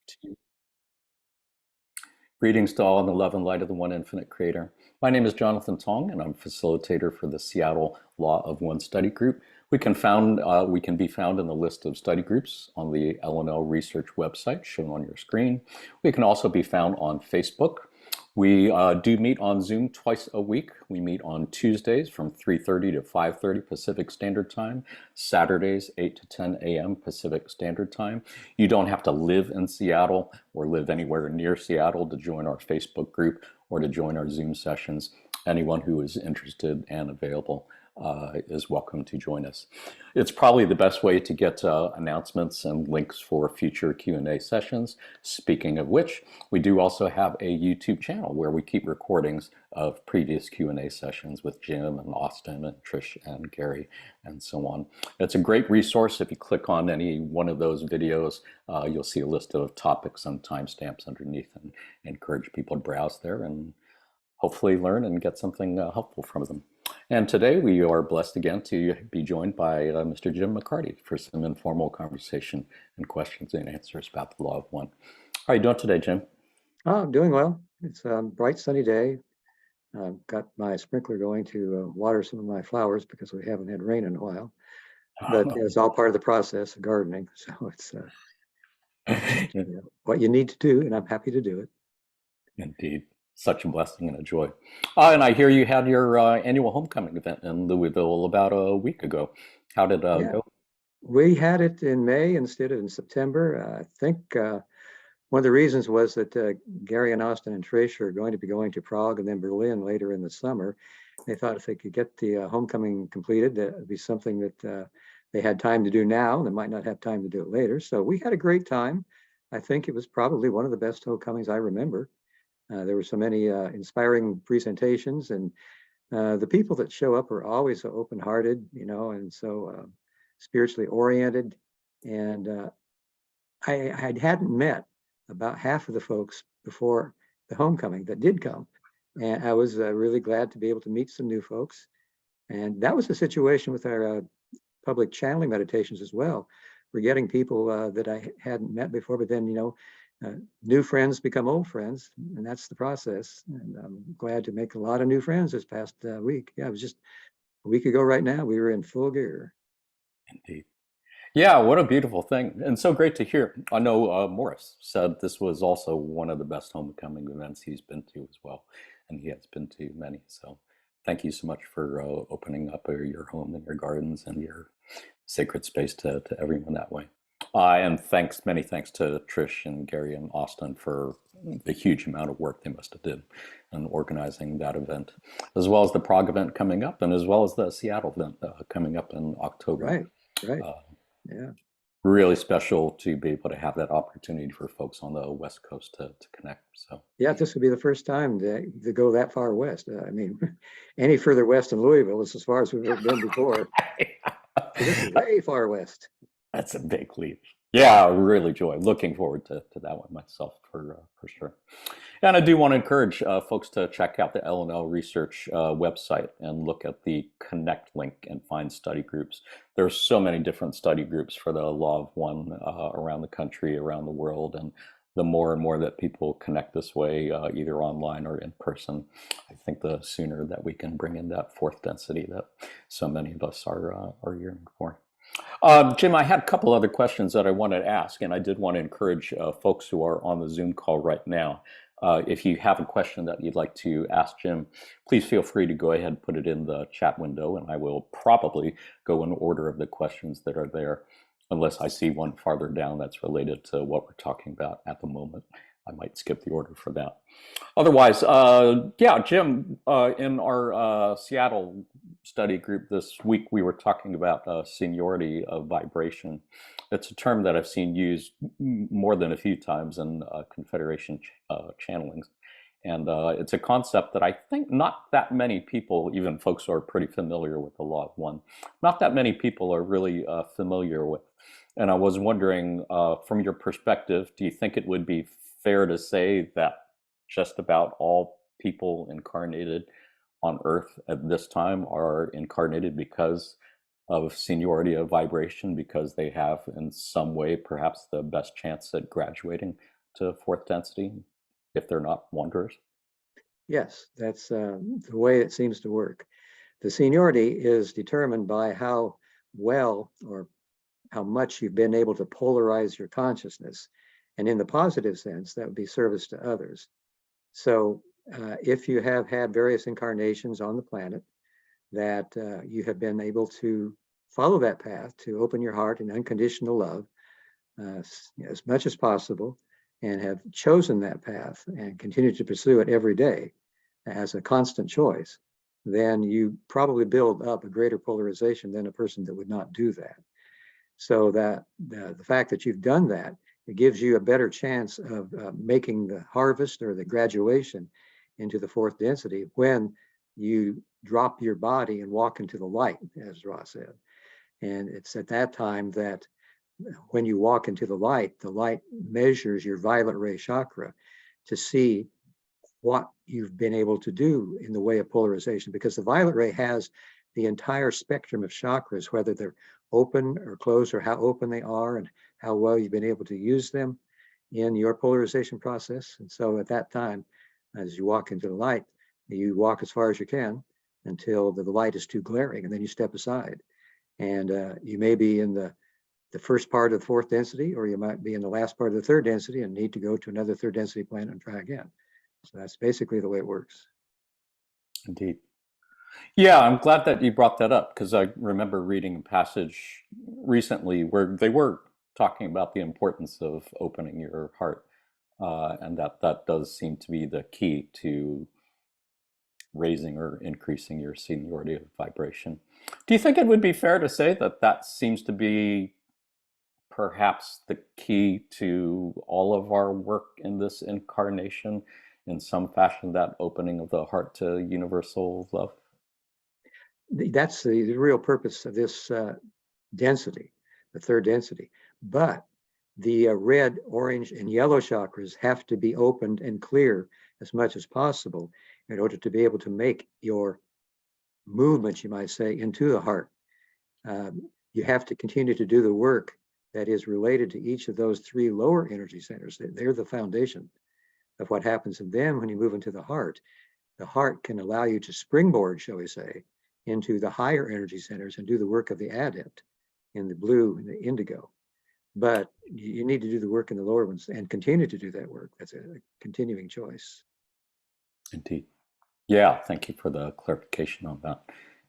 Two. Greetings to all in the love and light of the one infinite creator. My name is Jonathan Tong, and I'm facilitator for the Seattle Law of One study group. We can be found in the list of study groups on the LLL Research website shown on your screen. We can also be found on Facebook. We do meet on Zoom twice a week. We meet on Tuesdays from 3:30 to 5:30 Pacific Standard Time, Saturdays 8 to 10 a.m. Pacific Standard Time. You don't have to live in Seattle or live anywhere near Seattle to join our Facebook group or to join our Zoom sessions. Anyone who is interested and available is welcome to join us. It's probably the best way to get announcements and links for future Q&A sessions. Speaking of which, we do also have a YouTube channel where we keep recordings of previous Q&A sessions with Jim and Austin and Trish and Gary and so on. It's a great resource. If you click on any one of those videos, you'll see a list of topics and timestamps underneath, and encourage people to browse there and hopefully learn and get something helpful from them. And today we are blessed again to be joined by Mr. Jim McCarty for some informal conversation and questions and answers about the Law of One. How are you doing today, Jim? Oh, I'm doing well. It's a bright sunny day. I've got my sprinkler going to water some of my flowers because we haven't had rain in a while. But it's all part of the process of gardening. So it's what you need to do, and I'm happy to do it. Indeed. Such a blessing and a joy. And I hear you had your annual homecoming event in Louisville about a week ago. How did it go? We had it in May instead of in September. I think one of the reasons was that Gary and Austin and Trish are going to be going to Prague and then Berlin later in the summer. They thought if they could get the homecoming completed, that would be something that they had time to do now. They might not have time to do it later. So we had a great time. I think it was probably one of the best homecomings I remember. There were so many inspiring presentations, and the people that show up are always so open-hearted, and so spiritually oriented. And I hadn't met about half of the folks before the homecoming that did come, and I was really glad to be able to meet some new folks. And that was the situation with our public channeling meditations as well. We're getting people that I hadn't met before, but then new friends become old friends, and that's the process. And I'm glad to make a lot of new friends this past week. Yeah, it was just a week ago right now. We were in full gear. Indeed. Yeah, what a beautiful thing. And so great to hear. I know Morris said this was also one of the best homecoming events he's been to as well. And he has been to many. So thank you so much for opening up your home and your gardens and your sacred space to everyone that way. And many thanks to Trish and Gary and Austin for the huge amount of work they must have did in organizing that event, as well as the Prague event coming up, and as well as the Seattle event coming up in October. Right. Yeah. Really special to be able to have that opportunity for folks on the West Coast to connect. So yeah, this would be the first time to go that far west. I mean, any further west in Louisville is as far as we've ever been before. So this is way far west. That's a big leap. Yeah, really joy. Looking forward to that one myself for sure. And I do want to encourage folks to check out the LLL Research website and look at the Connect link and find study groups. There's so many different study groups for the Law of One around the country, around the world, and the more and more that people connect this way, either online or in person, I think the sooner that we can bring in that fourth density that so many of us are yearning for. Jim, I had a couple other questions that I wanted to ask, and I did want to encourage folks who are on the Zoom call right now. If you have a question that you'd like to ask Jim, please feel free to go ahead and put it in the chat window, and I will probably go in order of the questions that are there, unless I see one farther down that's related to what we're talking about at the moment. I might skip the order for that. Otherwise, yeah, Jim, in our Seattle study group this week, we were talking about seniority of vibration. It's a term that I've seen used more than a few times in Confederation channelings. And it's a concept that I think not that many people, even folks who are pretty familiar with the Law of One, not that many people are really familiar with. And I was wondering, from your perspective, do you think it would be fair to say that just about all people incarnated on Earth at this time are incarnated because of seniority of vibration, because they have in some way perhaps the best chance at graduating to fourth density if they're not wanderers? Yes, that's the way it seems to work. The seniority is determined by how well or how much you've been able to polarize your consciousness. And in the positive sense, that would be service to others. So if you have had various incarnations on the planet, that you have been able to follow that path to open your heart in unconditional love as much as possible, and have chosen that path and continue to pursue it every day as a constant choice, then you probably build up a greater polarization than a person that would not do that. So that the fact that you've done that, it gives you a better chance of making the harvest or the graduation into the fourth density when you drop your body and walk into the light, as Ross said. And it's at that time that when you walk into the light measures your violet ray chakra to see what you've been able to do in the way of polarization, because the violet ray has the entire spectrum of chakras, whether they're open or closed, or how open they are and how well you've been able to use them in your polarization process. And so at that time, as you walk into the light, you walk as far as you can until the light is too glaring, and then you step aside. And you may be in the first part of the fourth density, or you might be in the last part of the third density and need to go to another third density planet and try again. So that's basically the way it works. Indeed. Yeah, I'm glad that you brought that up, because I remember reading a passage recently where they were talking about the importance of opening your heart, and that does seem to be the key to raising or increasing your seniority of vibration. Do you think it would be fair to say that that seems to be perhaps the key to all of our work in this incarnation, in some fashion, that opening of the heart to universal love? That's the real purpose of this density, the third density. But the red, orange, and yellow chakras have to be opened and clear as much as possible in order to be able to make your movement, you might say, into the heart. You have to continue to do the work that is related to each of those three lower energy centers. They're the foundation of what happens. And then when you move into the heart can allow you to springboard, shall we say, into the higher energy centers and do the work of the adept in the blue and the indigo. But you need to do the work in the lower ones and continue to do that work. That's a continuing choice. Indeed. Yeah, thank you for the clarification on that.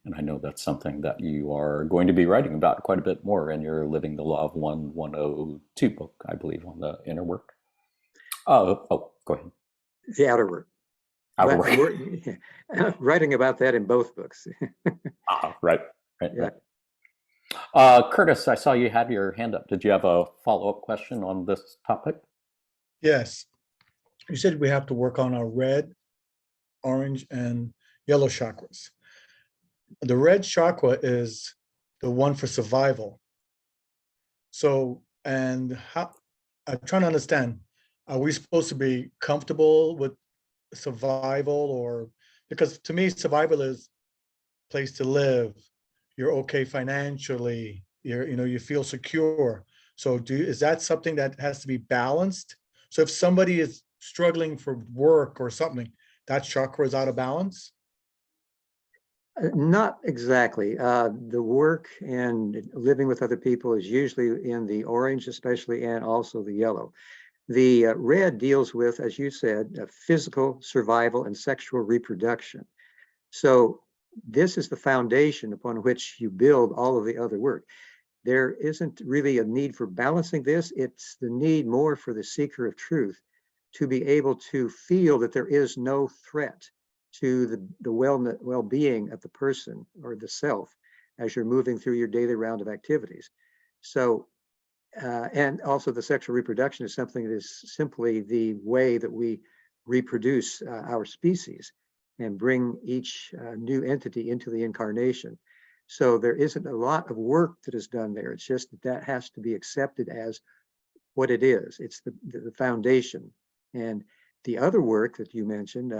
And I know that's something that you are going to be writing about quite a bit more in your Living the Law of One 102 book, I believe, on the inner work. Go ahead. The outer work. Outer work. Writing about that in both books. Right. Yeah. Curtis, I saw you had your hand up. Did you have a follow-up question on this topic? Yes. You said we have to work on our red, orange, and yellow chakras. The red chakra is the one for survival. So, and how, I'm trying to understand, are we supposed to be comfortable with survival, or, because to me, survival is place to live, you're okay financially, you feel secure. So is that something that has to be balanced? So if somebody is struggling for work or something, that chakra is out of balance? Not exactly. The work and living with other people is usually in the orange, especially, and also the yellow. The red deals with, as you said, physical survival and sexual reproduction. So this is the foundation upon which you build all of the other work. There isn't really a need for balancing this. It's the need more for the seeker of truth to be able to feel that there is no threat to the well-being of the person or the self as you're moving through your daily round of activities. So, and also the sexual reproduction is something that is simply the way that we reproduce our species and bring each new entity into the incarnation. So there isn't a lot of work that is done there. It's just that has to be accepted as what it is. It's the foundation. And the other work that you mentioned,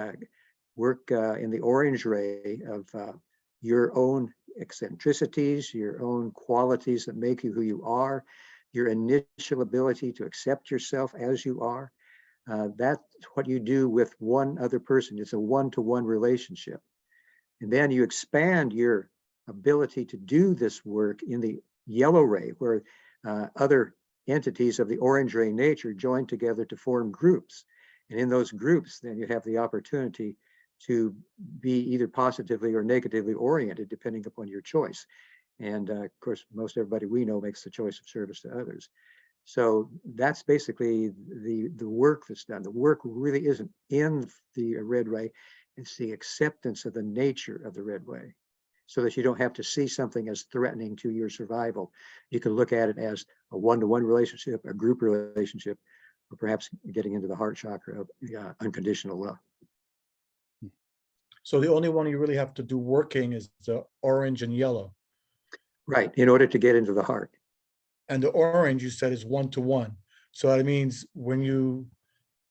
work in the orange ray of your own eccentricities, your own qualities that make you who you are, your initial ability to accept yourself as you are. That's what you do with one other person. It's a one-to-one relationship. And then you expand your ability to do this work in the yellow ray, where other entities of the orange ray nature join together to form groups. And in those groups, then you have the opportunity to be either positively or negatively oriented, depending upon your choice. And of course, most everybody we know makes the choice of service to others. So that's basically the work that's done. The work really isn't in the red ray. It's the acceptance of the nature of the red ray, so that you don't have to see something as threatening to your survival. You can look at it as a one-to-one relationship, a group relationship, or perhaps getting into the heart chakra of unconditional love. So the only one you really have to do working is the orange and yellow. Right, in order to get into the heart. And the orange you said is one-to-one. So that means when you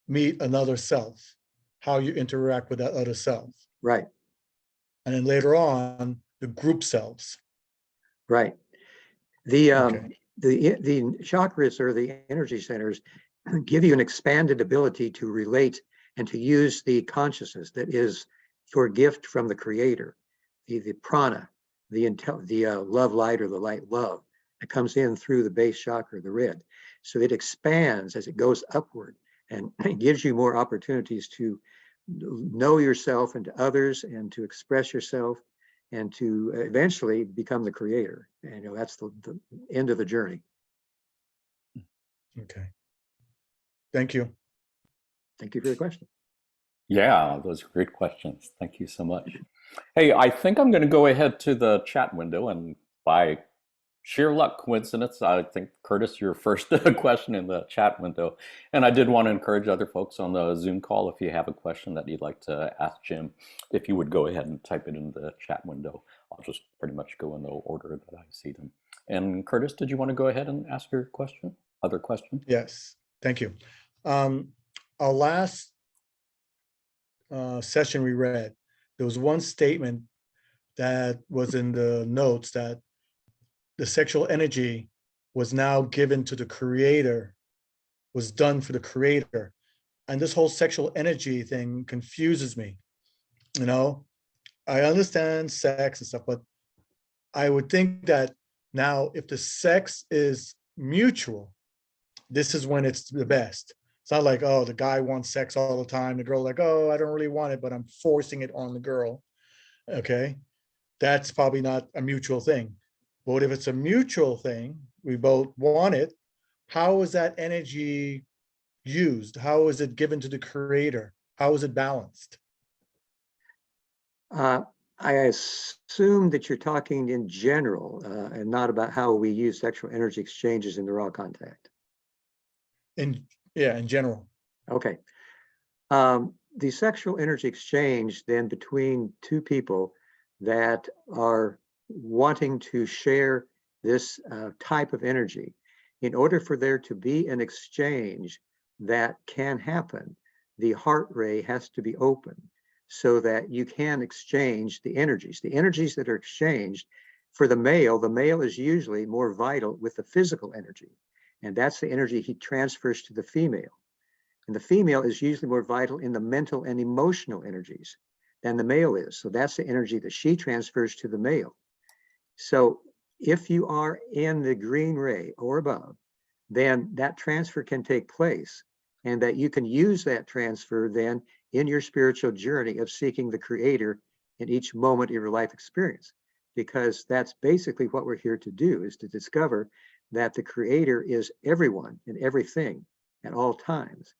meet another self, how you interact with that other self. Right. And then later on, the group selves. Right. The Okay. the chakras, or the energy centers, give you an expanded ability to relate and to use the consciousness that is your gift from the creator, the prana, the love light, or the light love that comes in through the base chakra, the red. So it expands as it goes upward, and it gives you more opportunities to know yourself and to others, and to express yourself, and to eventually become the creator. And that's the end of the journey. Okay. Thank you. Thank you for your question. Yeah, those are great questions. Thank you so much. Hey, I think I'm going to go ahead to the chat window, and by sheer luck, coincidence, I think, Curtis, your first question in the chat window. And I did want to encourage other folks on the Zoom call, if you have a question that you'd like to ask Jim, if you would go ahead and type it in the chat window. I'll just pretty much go in the order that I see them. And Curtis, did you want to go ahead and ask your question? Other question? Yes, thank you. Our last session we read, there was one statement that was in the notes that the sexual energy was now given to the creator, was done for the creator. And this whole sexual energy thing confuses me. I understand sex and stuff, but I would think that now if the sex is mutual, this is when it's the best. It's not like, oh, the guy wants sex all the time. The girl like, oh, I don't really want it, but I'm forcing it on the girl. Okay. That's probably not a mutual thing. But if it's a mutual thing, we both want it, how is that energy used? How is it given to the creator? How is it balanced? I assume that you're talking in general, and not about how we use sexual energy exchanges in the raw contact. In general. Okay. The sexual energy exchange then between two people that are wanting to share this type of energy, in order for there to be an exchange that can happen, the heart ray has to be open, so that you can exchange the energies. The energies that are exchanged, for the male is usually more vital with the physical energy, and that's the energy he transfers to the female. And the female is usually more vital in the mental and emotional energies than the male is. So that's the energy that she transfers to the male. So if you are in the green ray or above, then that transfer can take place, and that you can use that transfer then in your spiritual journey of seeking the creator in each moment of your life experience. Because that's basically what we're here to do, is to discover that the creator is everyone and everything at all times.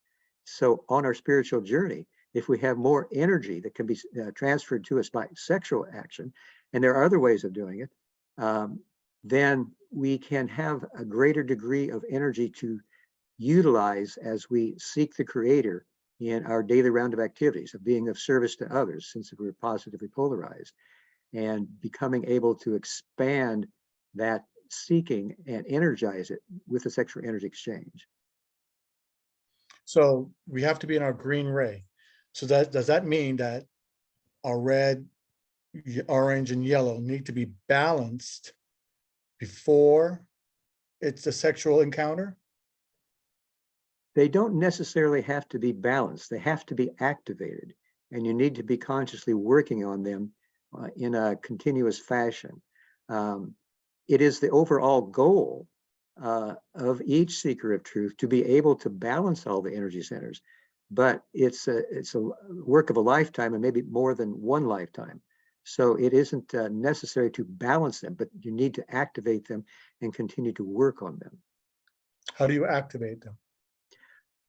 So on our spiritual journey, if we have more energy that can be transferred to us by sexual action, and there are other ways of doing it, then we can have a greater degree of energy to utilize as we seek the creator in our daily round of activities, of being of service to others, since we're positively polarized, and becoming able to expand that seeking and energize it with the sexual energy exchange. So we have to be in our green ray. So does that mean that our red, orange, and yellow need to be balanced before it's a sexual encounter? They don't necessarily have to be balanced. They have to be activated, and you need to be consciously working on them in a continuous fashion. It is the overall goal of each seeker of truth to be able to balance all the energy centers, but it's a work of a lifetime, and maybe more than one lifetime. So it isn't necessary to balance them, but you need to activate them and continue to work on them. How do you activate them?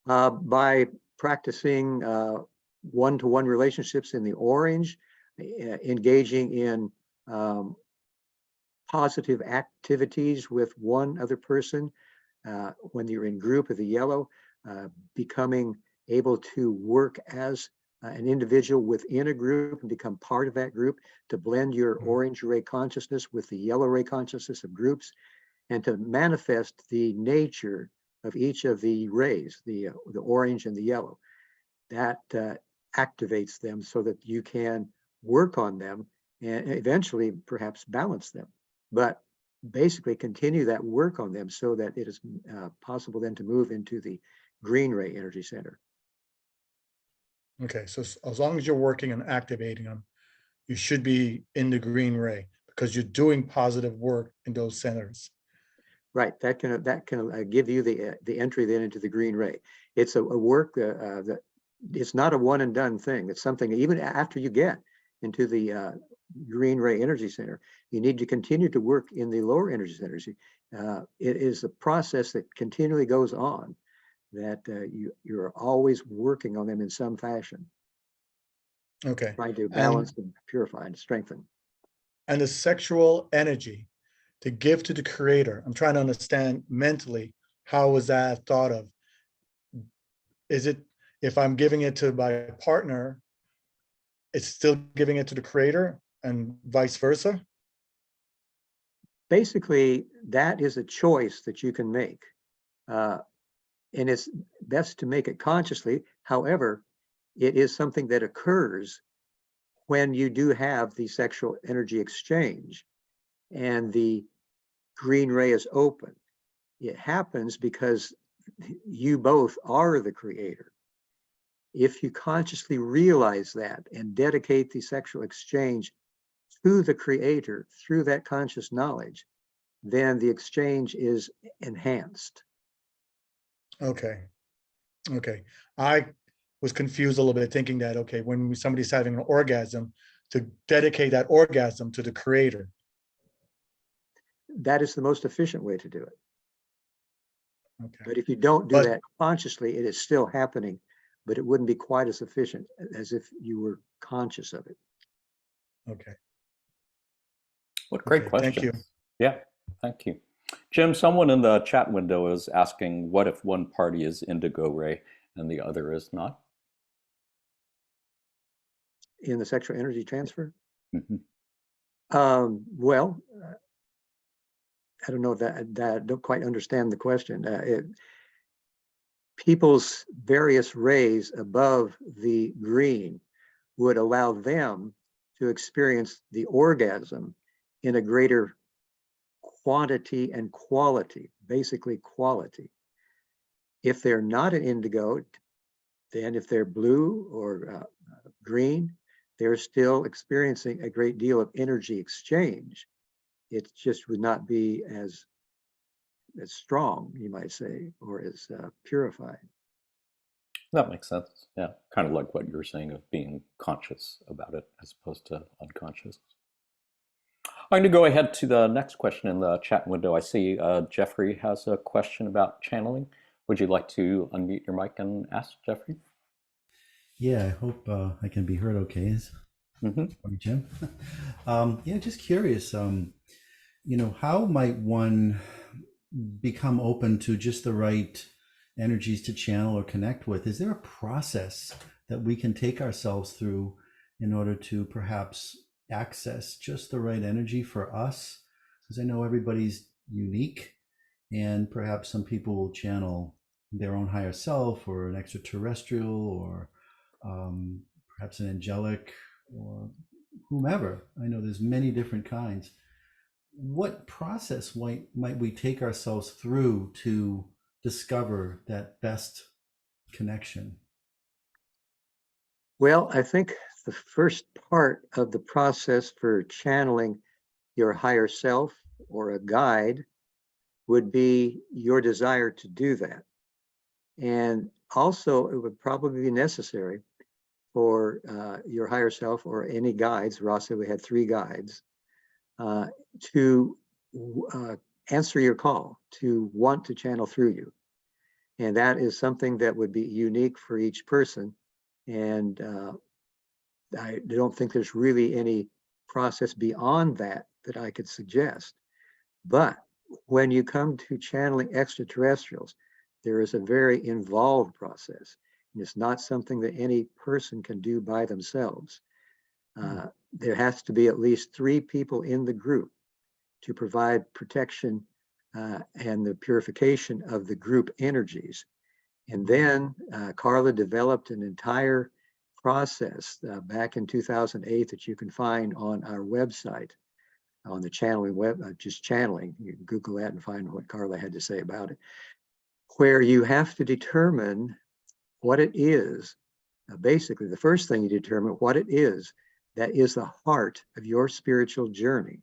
By practicing one-to-one relationships in the orange, engaging in positive activities with one other person. When you're in group of the yellow, becoming able to work as an individual within a group and become part of that group, to blend your orange ray consciousness with the yellow ray consciousness of groups, and to manifest the nature of each of the rays, the orange and the yellow. That activates them so that you can work on them and eventually perhaps balance them. But basically continue that work on them so that it is possible then to move into the green ray energy center. Okay, so as long as you're working and activating them, you should be in the green ray because you're doing positive work in those centers. Right, that can give you the entry then into the green ray. It's a work that it's not a one and done thing. It's something even after you get into the green ray energy center, you need to continue to work in the lower energy centers. It is a process that continually goes on, that you're always working on them in some fashion. Okay. Trying to balance and purify and strengthen. And the sexual energy to give to the creator, I'm trying to understand mentally, how was that thought of? Is it, if I'm giving it to my partner, it's still giving it to the creator and vice versa? Basically, that is a choice that you can make. And it's best to make it consciously. However, it is something that occurs when you do have the sexual energy exchange and the green ray is open. It happens because you both are the creator. If you consciously realize that and dedicate the sexual exchange to the creator through that conscious knowledge, then the exchange is enhanced. Okay. Okay. I was confused a little bit thinking that, okay, when somebody's having an orgasm, to dedicate that orgasm to the creator. That is the most efficient way to do it. Okay. But if you don't do But- that consciously, it is still happening, but it wouldn't be quite as efficient as if you were conscious of it. Okay. What great Okay, questions. thank you. Yeah, thank you. Jim, someone in the chat window is asking, what if one party is indigo ray and the other is not? In the sexual energy transfer? Mm-hmm. Well, I don't know that I don't quite understand the question. People's various rays above the green would allow them to experience the orgasm in a greater quantity and quality, basically quality. If they're not an indigo, then if they're blue or green, they're still experiencing a great deal of energy exchange. It just would not be as strong, you might say, or as purified. That makes sense. Yeah, kind of like what you were saying of being conscious about it as opposed to unconscious. I'm going to go ahead to the next question in the chat window. I see Jeffrey has a question about channeling. Would you like to unmute your mic and ask Jeffrey? Yeah, I hope I can be heard okay. Mm-hmm. Jim. Yeah, just curious, how might one become open to just the right energies to channel or connect with? Is there a process that we can take ourselves through in order to perhaps access just the right energy for us? Because I know everybody's unique, and perhaps some people will channel their own higher self or an extraterrestrial or perhaps an angelic or whomever. I know there's many different kinds. What process might we take ourselves through to discover that best connection? Well, I think the first part of the process for channeling your higher self or a guide would be your desire to do that. And also, it would probably be necessary for your higher self or any guides, Ross said we had 3 guides, to answer your call, to want to channel through you. And that is something that would be unique for each person. And I don't think there's really any process beyond that that I could suggest. But when you come to channeling extraterrestrials, there is a very involved process. And it's not something that any person can do by themselves. There has to be at least 3 people in the group to provide protection and the purification of the group energies. And then Carla developed an entire process back in 2008 that you can find on our website, on the channeling web, just channeling. You can Google that and find what Carla had to say about it, where you have to determine what it is. Basically, the first thing you determine what it is that is the heart of your spiritual journey.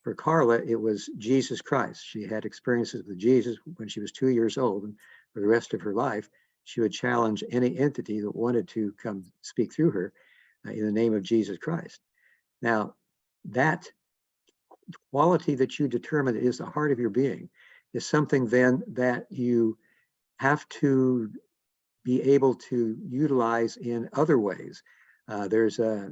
For Carla, it was Jesus Christ. She had experiences with Jesus when she was 2 years old, and for the rest of her life, she would challenge any entity that wanted to come speak through her in the name of Jesus Christ. Now, that quality that you determine is the heart of your being is something then that you have to be able to utilize in other ways. There's a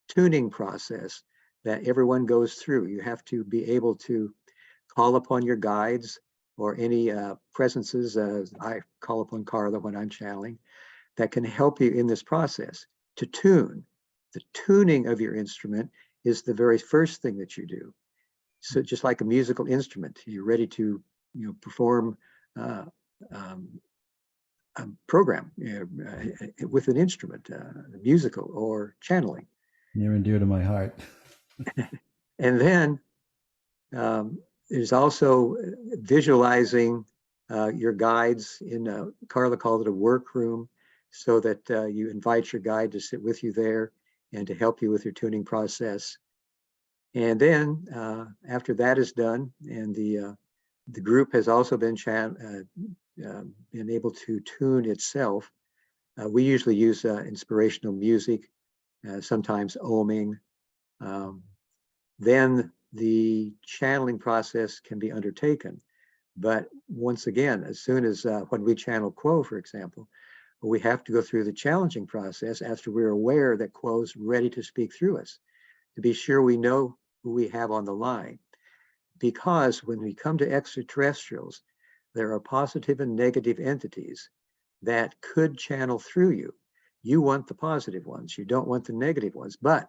tuning process that everyone goes through. You have to be able to call upon your guides or any presences, I call upon Carla when I'm channeling, that can help you in this process to tune. The tuning of your instrument is the very first thing that you do. So just like a musical instrument, you're ready to perform a program with an instrument, musical or channeling. Near and dear to my heart. And then there's also visualizing your guides in, Carla called it a workroom, so that you invite your guide to sit with you there and to help you with your tuning process. And then after that is done, and the group has also been able to tune itself, we usually use inspirational music, sometimes oming. Then the channeling process can be undertaken. But once again, as soon as when we channel Quo, for example, we have to go through the challenging process after we're aware that Quo's ready to speak through us, to be sure we know who we have on the line. Because when we come to extraterrestrials, there are positive and negative entities that could channel through you. You want the positive ones, you don't want the negative ones, but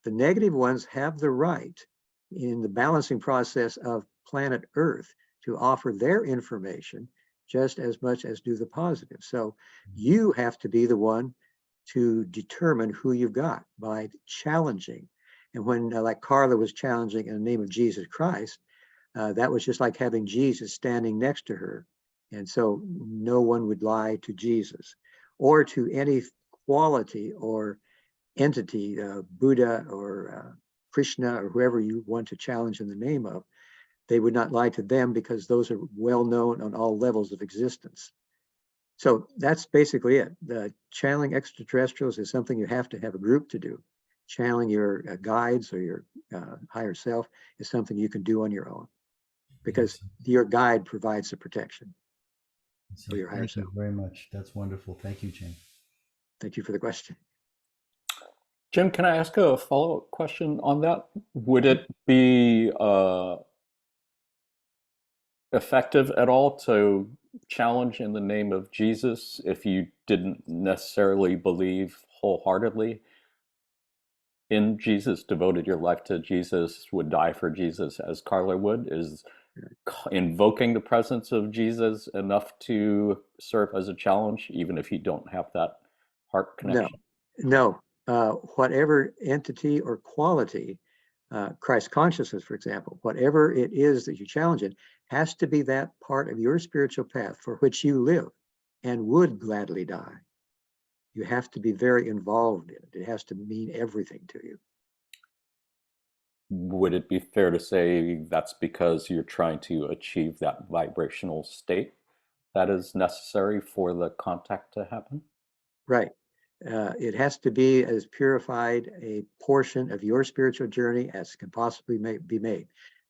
the negative ones have the right in the balancing process of planet Earth to offer their information just as much as do the positive. So you have to be the one to determine who you've got by challenging. And when like Carla was challenging in the name of Jesus Christ, that was just like having Jesus standing next to her. And so no one would lie to Jesus or to any quality or entity, Buddha or Krishna or whoever you want to challenge in the name of. They would not lie to them because those are well known on all levels of existence. So that's basically it. The channeling extraterrestrials is something you have to have a group to do. Channeling your guides or your higher self is something you can do on your own, because your guide provides the protection for your higher self. Thank you very much. That's wonderful. Thank you, Jim. Thank you for the question. Jim, can I ask a follow-up question on that? Would it be effective at all to challenge in the name of Jesus if you didn't necessarily believe wholeheartedly in Jesus, devoted your life to Jesus, would die for Jesus as Carla would? Is invoking the presence of Jesus enough to serve as a challenge, even if you don't have that heart connection? No. Whatever entity or quality, Christ consciousness, for example, whatever it is that you challenge it, has to be that part of your spiritual path for which you live. and would gladly die. You have to be very involved in it. It has to mean everything to you. Would it be fair to say that's because you're trying to achieve that vibrational state that is necessary for the contact to happen? Right. It has to be as purified a portion of your spiritual journey as can possibly be made,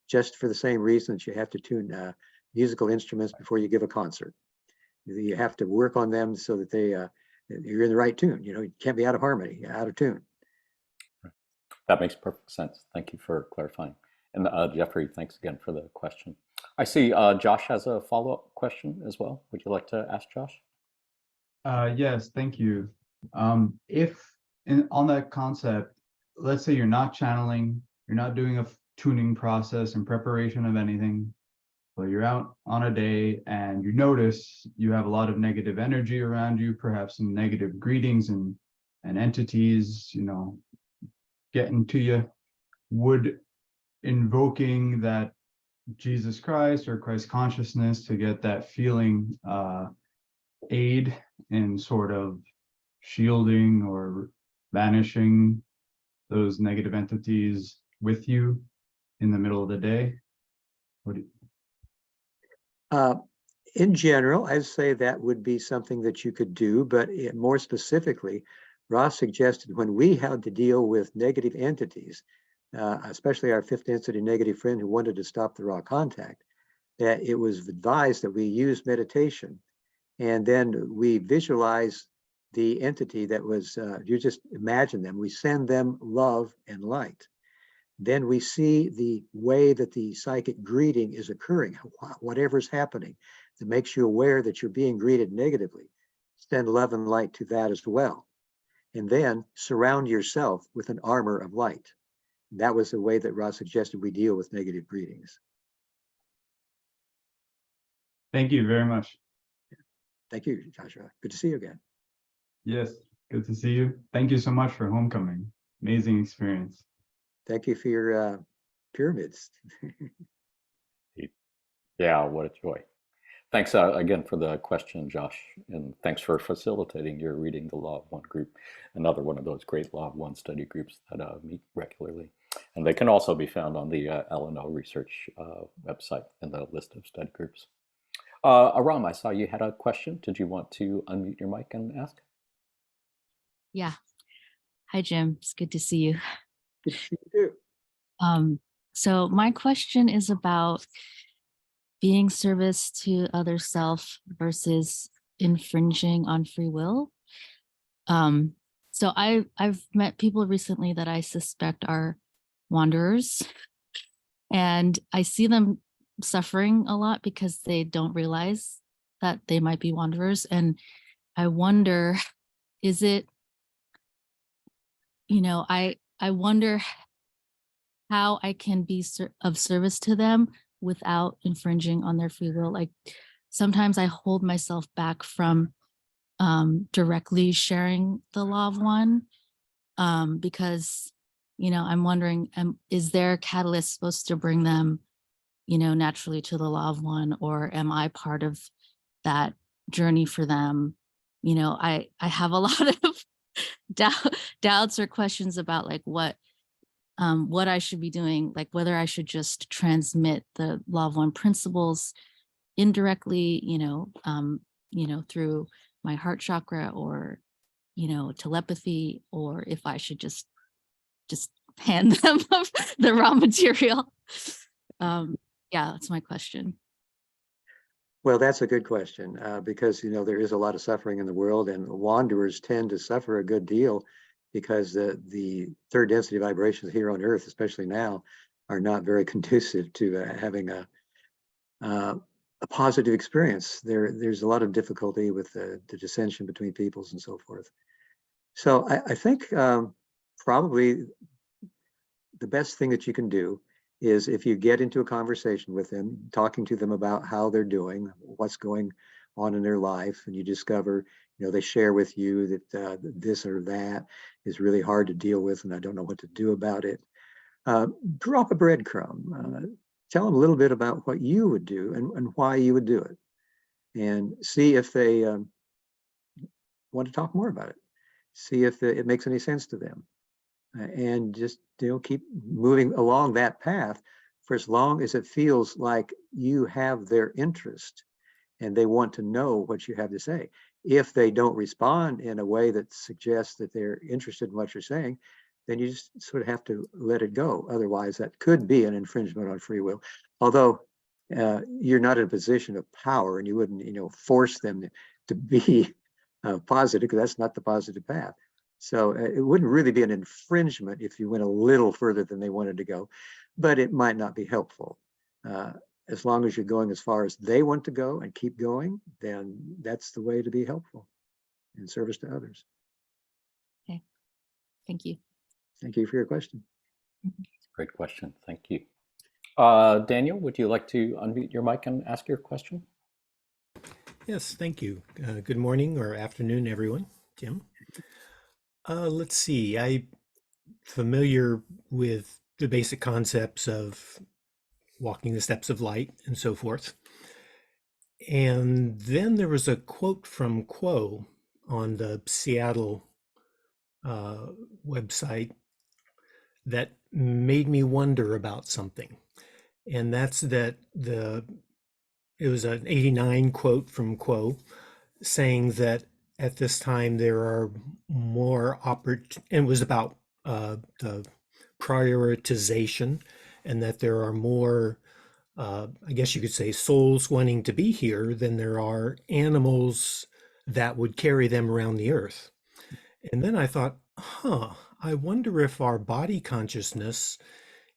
just for the same reason that you have to tune musical instruments before you give a concert. You have to work on them so that you're in the right tune. You know, you can't be out of harmony, out of tune. That makes perfect sense. Thank you for clarifying. And Jeffrey, thanks again for the question. I see Josh has a follow-up question as well. Would you like to ask Josh? Yes, thank you. On that concept, let's say you're not channeling, you're not doing a tuning process and preparation of anything, but you're out on a day and you notice you have a lot of negative energy around you, perhaps some negative greetings and entities, you know, getting to you. Would invoking that Jesus Christ or Christ consciousness to get that feeling aid in sort of shielding or banishing those negative entities with you in the middle of the day? In general, I'd say that would be something that you could do, but more specifically, Ross suggested when we had to deal with negative entities, especially our fifth density negative friend who wanted to stop the raw contact, that it was advised that we use meditation and then we visualize the entity that was, you just imagine them, we send them love and light. Then we see the way that the psychic greeting is occurring, whatever's happening that makes you aware that you're being greeted negatively. Send love and light to that as well. And then surround yourself with an armor of light. That was the way that Ross suggested we deal with negative greetings. Thank you very much. Thank you, Joshua. Good to see you again. Yes, good to see you. Thank you so much for homecoming. Amazing experience. Thank you for your pyramids. Yeah, what a joy. Thanks again for the question, Josh, and thanks for facilitating your Reading the Law of One group, another one of those great Law of One study groups that meet regularly. And they can also be found on the LLL Research website in the list of study groups. Aram, I saw you had a question. Did you want to unmute your mic and ask? Yeah. Hi, Jim. It's good to see you. Good to see you too. So my question is about being service to other self versus infringing on free will. So I've met people recently that I suspect are wanderers, and I see them suffering a lot because they don't realize that they might be wanderers. And I wonder, is it, you know, I wonder how I can be of service to them without infringing on their free will. Like sometimes I hold myself back from directly sharing the Law of One because, you know, I'm wondering, is their catalyst supposed to bring them, you know, naturally to the Law of One, or am I part of that journey for them? You know, I have a lot of doubts or questions about like what I should be doing, like whether I should just transmit the Law of One principles indirectly, you know, through my heart chakra, or, you know, telepathy, or if I should just hand them the raw material. Yeah, that's my question. Well, that's a good question because, you know, there is a lot of suffering in the world, and wanderers tend to suffer a good deal because the third density vibrations here on Earth, especially now, are not very conducive to having a positive experience. There's a lot of difficulty with the dissension between peoples and so forth. So I think probably the best thing that you can do is if you get into a conversation with them, talking to them about how they're doing, what's going on in their life, and you discover, you know, they share with you that this or that is really hard to deal with and I don't know what to do about it. Drop a breadcrumb. Tell them a little bit about what you would do and why you would do it. And see if they want to talk more about it, see if it makes any sense to them, and just keep moving along that path for as long as it feels like you have their interest and they want to know what you have to say. If they don't respond in a way that suggests that they're interested in what you're saying, then you just sort of have to let it go. Otherwise, that could be an infringement on free will. Although you're not in a position of power, and you wouldn't, force them to be positive, because that's not the positive path. So it wouldn't really be an infringement if you went a little further than they wanted to go, but it might not be helpful. As long as you're going as far as they want to go and keep going, then that's the way to be helpful in service to others. Okay, thank you. Thank you for your question. Great question. Thank you. Daniel, would you like to unmute your mic and ask your question? Yes, thank you. Good morning or afternoon, everyone. Jim. Let's see. I'm familiar with the basic concepts of walking the steps of light and so forth. And then there was a quote from Quo on the Seattle website that made me wonder about something. And that's that it was an 89 quote from Quo saying that at this time there are more and it was about the prioritization, and that there are more, I guess you could say, souls wanting to be here than there are animals that would carry them around the earth. And then I thought, I wonder if our body consciousness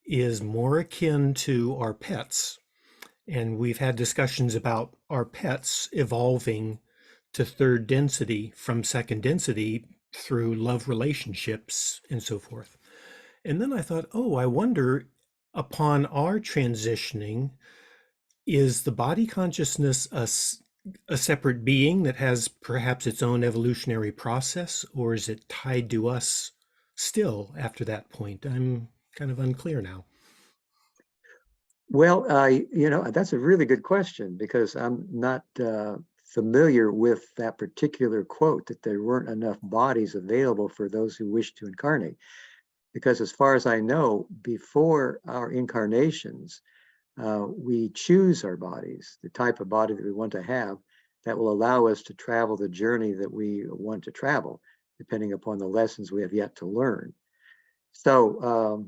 is more akin to our pets. And we've had discussions about our pets evolving to third density from second density through love relationships and so forth. And then I thought, I wonder, upon our transitioning, is the body consciousness a separate being that has perhaps its own evolutionary process, or is it tied to us still after that point? I'm kind of unclear now. Well, that's a really good question, because I'm not familiar with that particular quote, that there weren't enough bodies available for those who wish to incarnate. Because as far as I know, before our incarnations, we choose our bodies, the type of body that we want to have that will allow us to travel the journey that we want to travel, depending upon the lessons we have yet to learn. So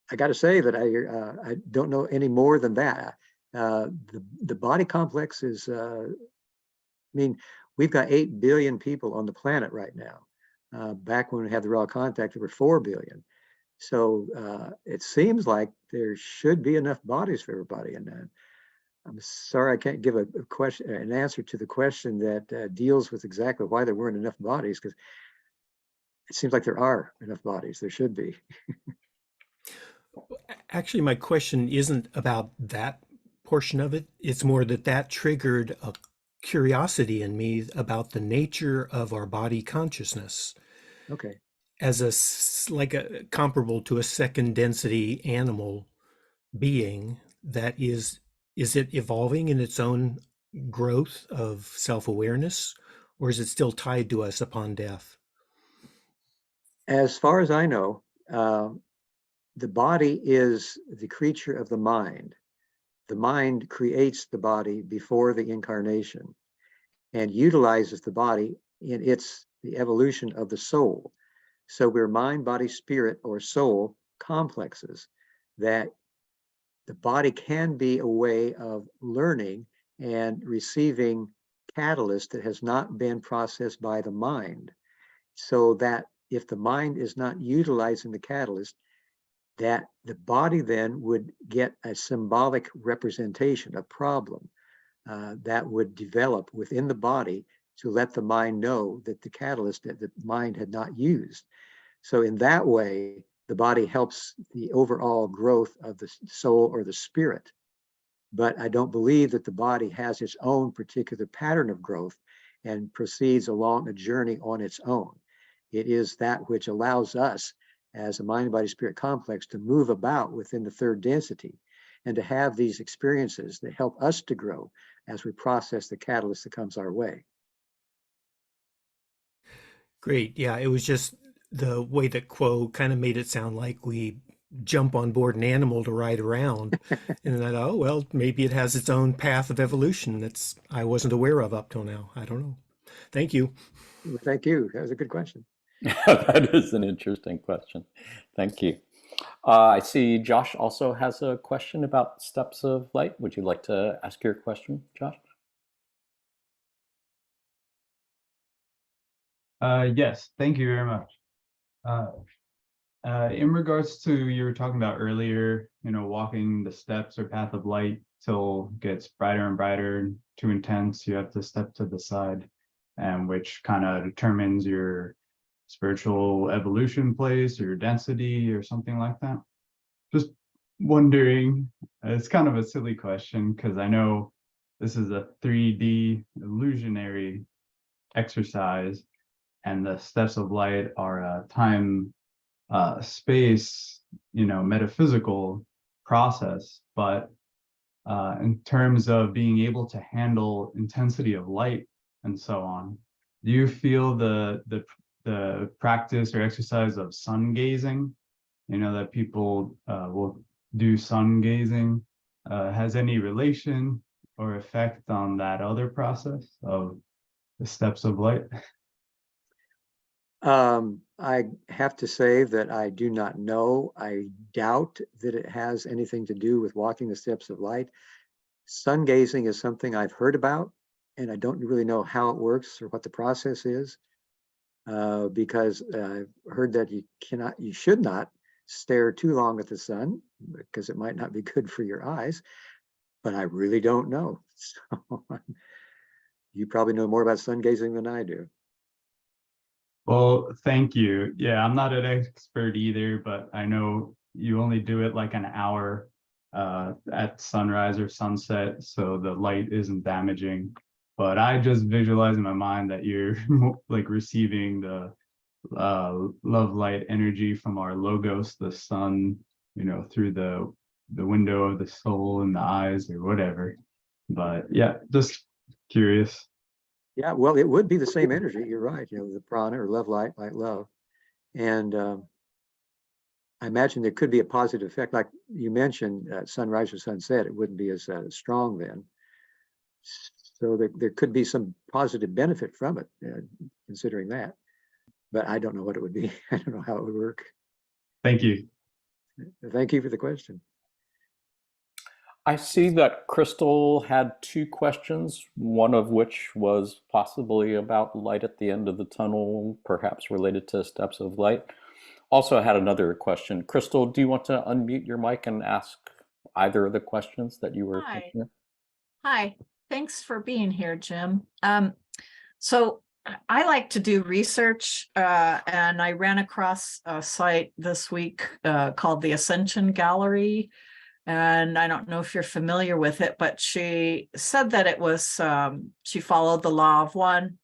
I got to say that I don't know any more than that. The body complex is, we've got 8 billion people on the planet right now. Back when we had the raw contact, there were 4 billion. So it seems like there should be enough bodies for everybody. And I'm sorry I can't give an answer to the question that deals with exactly why there weren't enough bodies, because it seems like there are enough bodies. There should be. Actually, my question isn't about that portion of it. It's more that triggered a curiosity in me about the nature of our body consciousness. Okay. As a comparable to a second density animal being that is it evolving in its own growth of self-awareness, or is it still tied to us upon death? As far as I know, the body is the creature of the mind. The mind creates the body before the incarnation and utilizes the body in the evolution of the soul. So we're mind, body, spirit, or soul complexes that the body can be a way of learning and receiving catalyst that has not been processed by the mind. So that if the mind is not utilizing the catalyst, that the body then would get a symbolic representation, a problem that would develop within the body to let the mind know that the catalyst that the mind had not used. So in that way, the body helps the overall growth of the soul or the spirit. But I don't believe that the body has its own particular pattern of growth and proceeds along a journey on its own. It is that which allows us as a mind, body, spirit complex to move about within the third density and to have these experiences that help us to grow as we process the catalyst that comes our way. Great. Yeah, it was just the way that Quo kind of made it sound like we jump on board an animal to ride around. And then I thought, oh, well, maybe it has its own path of evolution that's I wasn't aware of up till now. I don't know. Thank you. Well, thank you. That was a good question. That is an interesting question. Thank you. I see Josh also has a question about steps of light. Would you like to ask your question, Josh? Yes, thank you very much. In regards to you were talking about earlier, walking the steps or path of light till it gets brighter and brighter, too intense, you have to step to the side, and which kind of determines your spiritual evolution place or your density or something like that. Just wondering, it's kind of a silly question because I know this is a 3D illusionary exercise, and the steps of light are a time space, metaphysical process. But in terms of being able to handle intensity of light and so on, do you feel the practice or exercise of sun gazing, that people will do sun gazing, has any relation or effect on that other process of the steps of light? I have to say that I do not know. I doubt that it has anything to do with walking the steps of light. Sun gazing is something I've heard about, and I don't really know how it works or what the process is, because I've heard that you should not stare too long at the sun because it might not be good for your eyes, but I really don't know. So you probably know more about sun gazing than I do. Well, thank you. Yeah, I'm not an expert either, but I know you only do it like an hour at sunrise or sunset, so the light isn't damaging. But I just visualize in my mind that you're like receiving the love light energy from our logos, the sun, through the window of the soul and the eyes or whatever. But yeah, just curious. Yeah, well, it would be the same energy. You're right. The prana or love light, light love. And I imagine there could be a positive effect. Like you mentioned, sunrise or sunset, it wouldn't be as strong then. So there could be some positive benefit from it, considering that. But I don't know what it would be. I don't know how it would work. Thank you. Thank you for the question. I see that Crystal had two questions, one of which was possibly about light at the end of the tunnel, perhaps related to steps of light. Also had another question. Crystal, do you want to unmute your mic and ask either of the questions that you were thinking of? Hi, thanks for being here, Jim. So I like to do research, and I ran across a site this week called the Ascension Gallery. And I don't know if you're familiar with it, but she said that it was, she followed the law of one.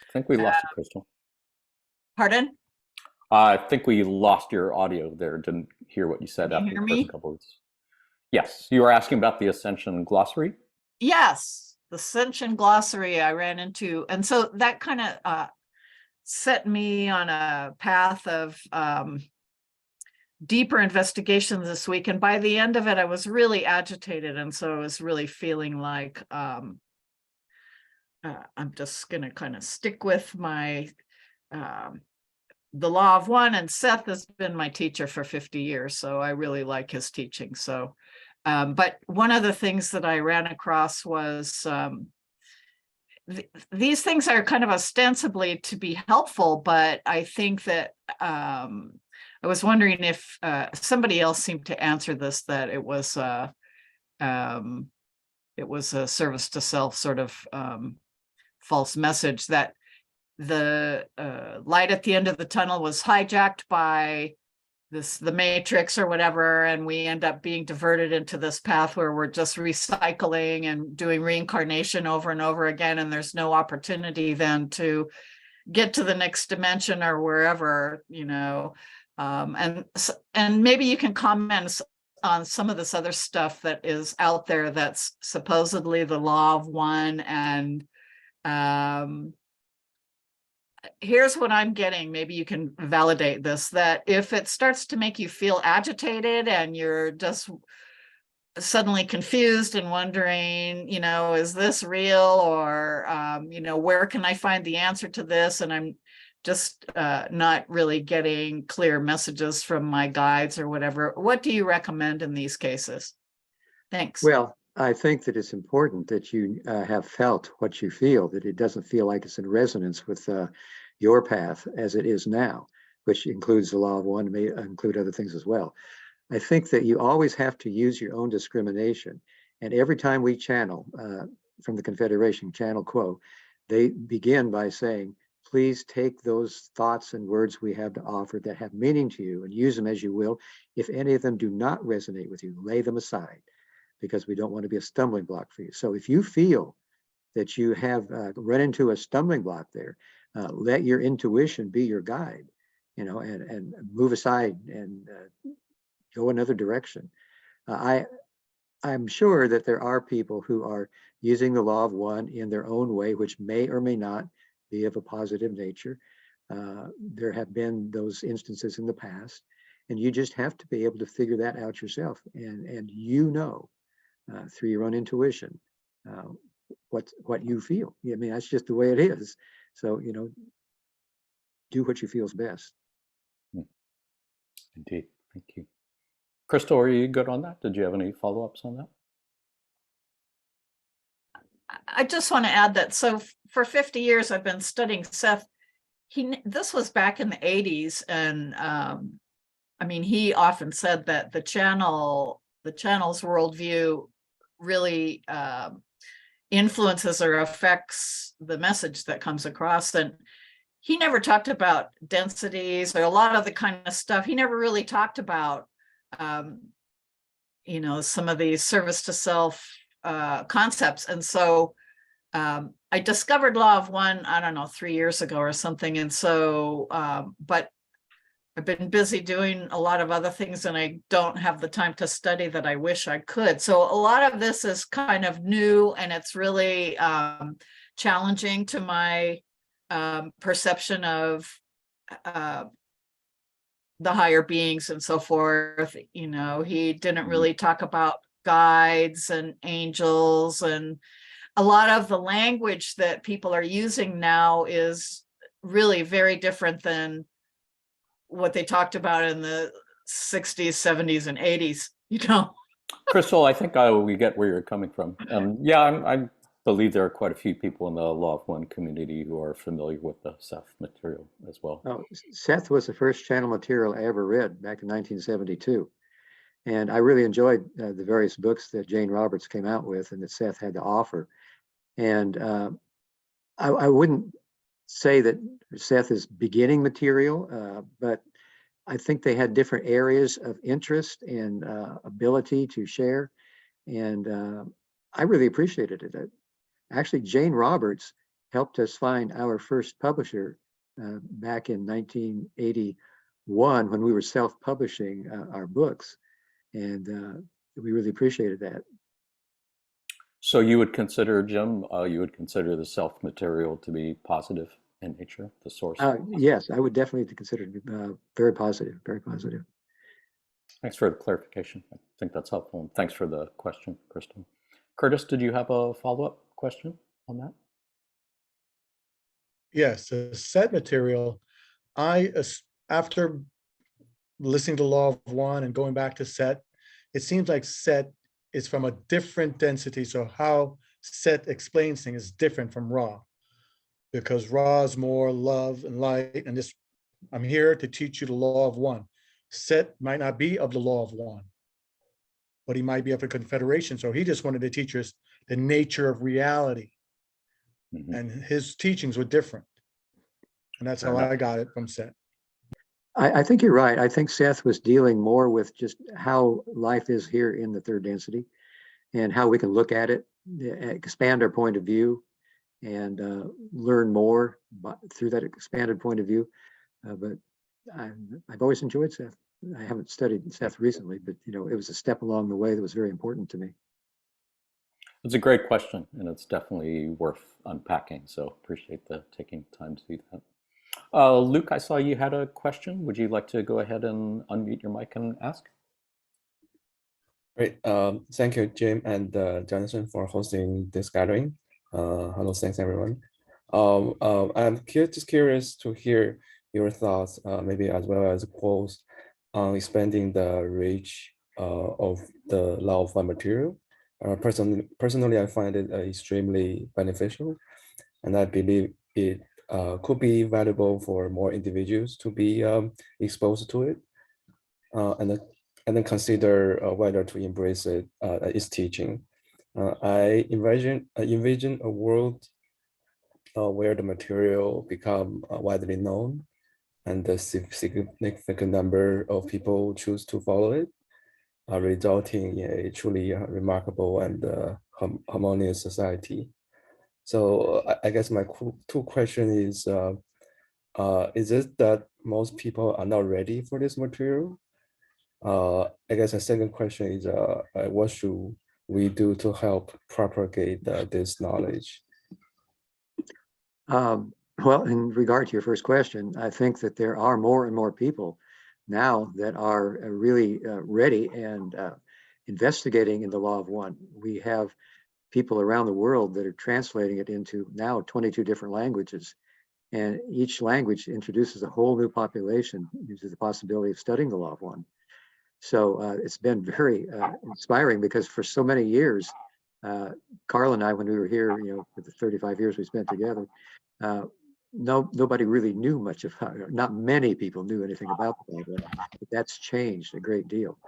I think we lost you, Crystal. Pardon? I think we lost your audio there. Didn't hear what you said Can after you hear the me? first couple words. Yes, you were asking about the Ascension glossary? Yes, the Ascension glossary I ran into. And so that kind of set me on a path of deeper investigation this week. And by the end of it, I was really agitated. And so I was really feeling like I'm just going to kind of stick with my the law of one. And Seth has been my teacher for 50 years. So I really like his teaching. So, but one of the things that I ran across was these things are kind of ostensibly to be helpful, but I think that I was wondering if somebody else seemed to answer this, that it was a service to self sort of false message, that the light at the end of the tunnel was hijacked by the matrix or whatever, and we end up being diverted into this path where we're just recycling and doing reincarnation over and over again, and there's no opportunity then to get to the next dimension or wherever, and maybe you can comment on some of this other stuff that is out there that's supposedly the law of one, and here's what I'm getting. Maybe you can validate this, that if it starts to make you feel agitated and you're just suddenly confused and wondering, is this real, or, where can I find the answer to this? And I'm just not really getting clear messages from my guides or whatever. What do you recommend in these cases? Thanks. Well, I think that it's important that you have felt what you feel, that it doesn't feel like it's in resonance with your path as it is now, which includes the law of one, may include other things as well. I think that you always have to use your own discrimination. And every time we channel from the Confederation, channel quo, they begin by saying, please take those thoughts and words we have to offer that have meaning to you and use them as you will. If any of them do not resonate with you, lay them aside, because we don't want to be a stumbling block for you. So if you feel that you have run into a stumbling block there, let your intuition be your guide, and move aside and go another direction. I'm sure that there are people who are using the law of one in their own way, which may or may not be of a positive nature. There have been those instances in the past, and you just have to be able to figure that out yourself. And through your own intuition, what you feel. I mean, that's just the way it is. So, do what you feel is best. Indeed. Thank you. Crystal, are you good on that? Did you have any follow-ups on that? I just want to add that, so for 50 years, I've been studying Seth. This was back in the 80s. And he often said that the channel's worldview really influences or affects the message that comes across. And he never talked about densities or a lot of the kind of stuff. He never really talked about, some of these service to self concepts. And so I discovered law of one, I don't know, 3 years ago or something. And so, but I've been busy doing a lot of other things and I don't have the time to study that I wish I could. So a lot of this is kind of new and it's really challenging to my perception of the higher beings and so forth. He didn't really talk about guides and angels, and a lot of the language that people are using now is really very different than what they talked about in the 60s, 70s, and 80s, Crystal, I think we get where you're coming from. And yeah, I believe there are quite a few people in the Law of One community who are familiar with the Seth material as well. Oh, Seth was the first channel material I ever read back in 1972. And I really enjoyed the various books that Jane Roberts came out with and that Seth had to offer. And I wouldn't say that Seth is beginning material, but I think they had different areas of interest and ability to share. And I really appreciated it. Actually, Jane Roberts helped us find our first publisher back in 1981 when we were self-publishing our books. And we really appreciated that. So you would consider, Jim, the Self material to be positive in nature, the source? Yes, I would definitely consider it very positive, very positive. Thanks for the clarification. I think that's helpful. And thanks for the question, Crystal. Curtis, did you have a follow-up question on that? Yes, the set material, after listening to Law of One and going back to Set, it seems like Set is from a different density. So how Set explains things is different from Ra, because Ra is more love and light. And this, I'm here to teach you the Law of One. Set might not be of the Law of One, but he might be of a confederation. So he just wanted to teach us the nature of reality. Mm-hmm. And his teachings were different. And that's how I got it from Seth. I think you're right. I think Seth was dealing more with just how life is here in the third density and how we can look at it, expand our point of view, and learn more through that expanded point of view. But I've always enjoyed Seth. I haven't studied Seth recently, but it was a step along the way that was very important to me. It's a great question, and it's definitely worth unpacking. So appreciate the taking time to do that. Luke, I saw you had a question. Would you like to go ahead and unmute your mic and ask? Great. Thank you, Jim and Jonathan, for hosting this gathering. Hello, thanks everyone. I'm just curious to hear your thoughts, maybe as well as quotes on expanding the reach of the law of one material. Personally, I find it extremely beneficial, and I believe it could be valuable for more individuals to be exposed to it, and then consider whether to embrace its teaching. I envision a world where the material become widely known, and a significant number of people choose to follow it, resulting in a truly remarkable and harmonious society. So I guess my two question is it that most people are not ready for this material? I guess the second question is, what should we do to help propagate this knowledge? Well, in regard to your first question, I think that there are more and more people now that are really ready and investigating in the law of one. We have people around the world that are translating it into now 22 different languages. And each language introduces a whole new population into the possibility of studying the law of one. So it's been very inspiring, because for so many years, Carl and I, when we were here, for the 35 years we spent together, nobody really knew much about it. Not many people knew anything about the law of one, but that's changed a great deal.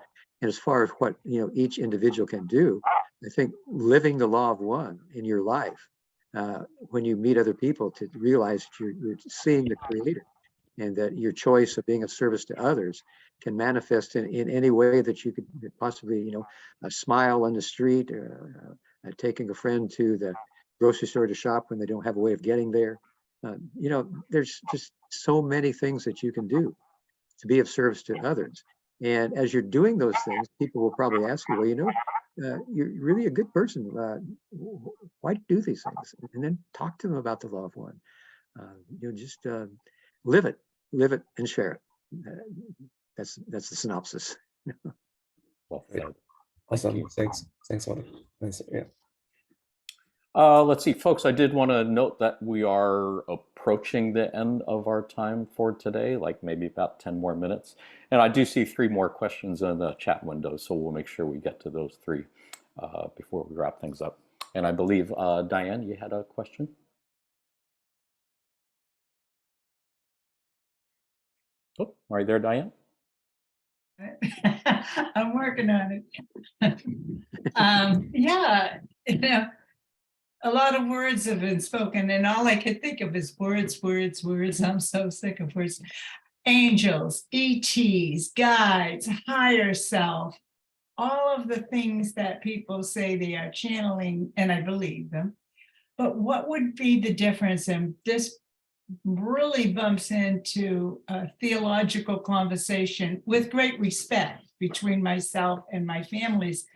And as far as what each individual can do, I think living the law of one in your life, when you meet other people, to realize that you're seeing the Creator, and that your choice of being of service to others can manifest in any way that you could possibly, a smile on the street, taking a friend to the grocery store to shop when they don't have a way of getting there. There's just so many things that you can do to be of service to others. And as you're doing those things, people will probably ask you, well, you're really a good person. Why do you do these things? And then talk to them about the law of one. Just live it and share it. That's the synopsis. Well said. Awesome. Thanks for the answer. Yeah. Let's see, folks, I did want to note that we are approaching the end of our time for today, like maybe about 10 more minutes. And I do see 3 more questions in the chat window, so we'll make sure we get to those 3 before we wrap things up. And I believe, Diane, you had a question? Oh, are you there, Diane? I'm working on it. Yeah, a lot of words have been spoken, and all I could think of is words. I'm so sick of words. Angels, ETs, guides, higher self, all of the things that people say they are channeling, and I believe them. But what would be the difference? And this really bumps into a theological conversation with great respect between myself and my families.